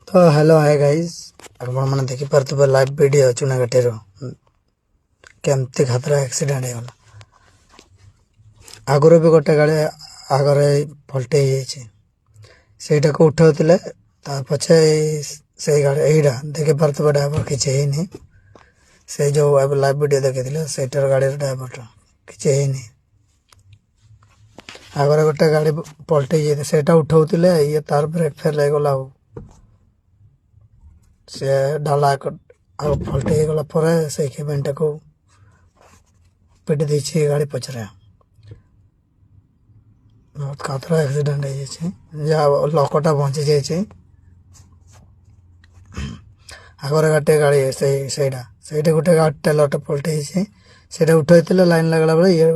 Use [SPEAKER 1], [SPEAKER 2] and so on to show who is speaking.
[SPEAKER 1] तो hello hi guys आपण मैंने देखी पार्थिबे लाइव वीडियो चुनाघाटीर केमती खतरा एक्सीडेंट होगला। आगुरी भी गोटे गाड़ी आगरे पलटि जाटा को उठाउले पछे से गाड़ी यहीटा देखी पार्थिबे ड्राइवर किसी है से जो लाइव वीडियो देखी सेटार गाड़ी ड्राइवर किसी है आगरे गोटे गाड़ी पलटि जाटा उठाउले ये तार ब्रेक फेल हो गला से डाला पलटि गला से केबिनटा को पिटी दी गाड़ी पचरे बहुत खतरा एक्सीडेंट हो लकटा बंची जाए आगे गाटे गाड़ी से गोटे टेलर पलटि से उठाई लाइन लगला बेले ये